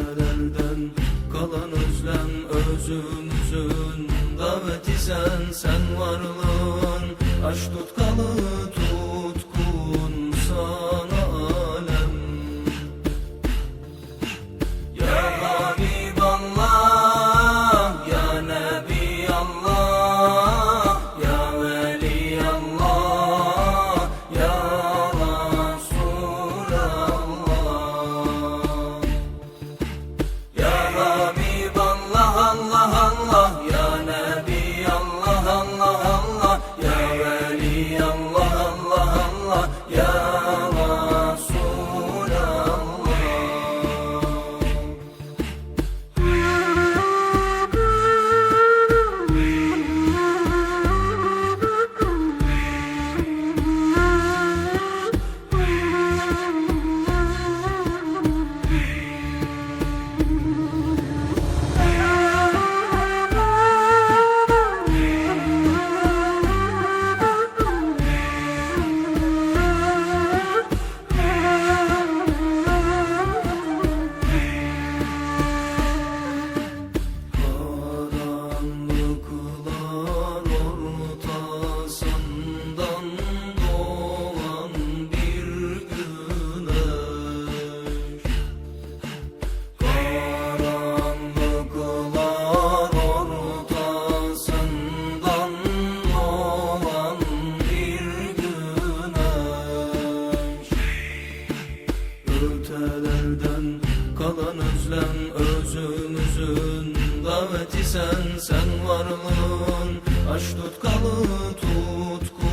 Ötelerden kalan özlem özümüzün daveti sen varlığın. Aşk tutkalı tutkun sana alem. Ya Habiballah, ya Nebiyallah, ya Veliyallah, ya Resulallah. Ya Habiballah, Allah Allah, ya Nebiyallah, Allah Allah, ya Veliyallah, Allah Allah, ya Resulallah. Karanlıklar ortasından doğan bir güneş. Karanlıklar ortasından doğan bir güneş. Ötelerden kalan özlem özümüzün daveti sen varlığın. Aşk tutkalı tutkun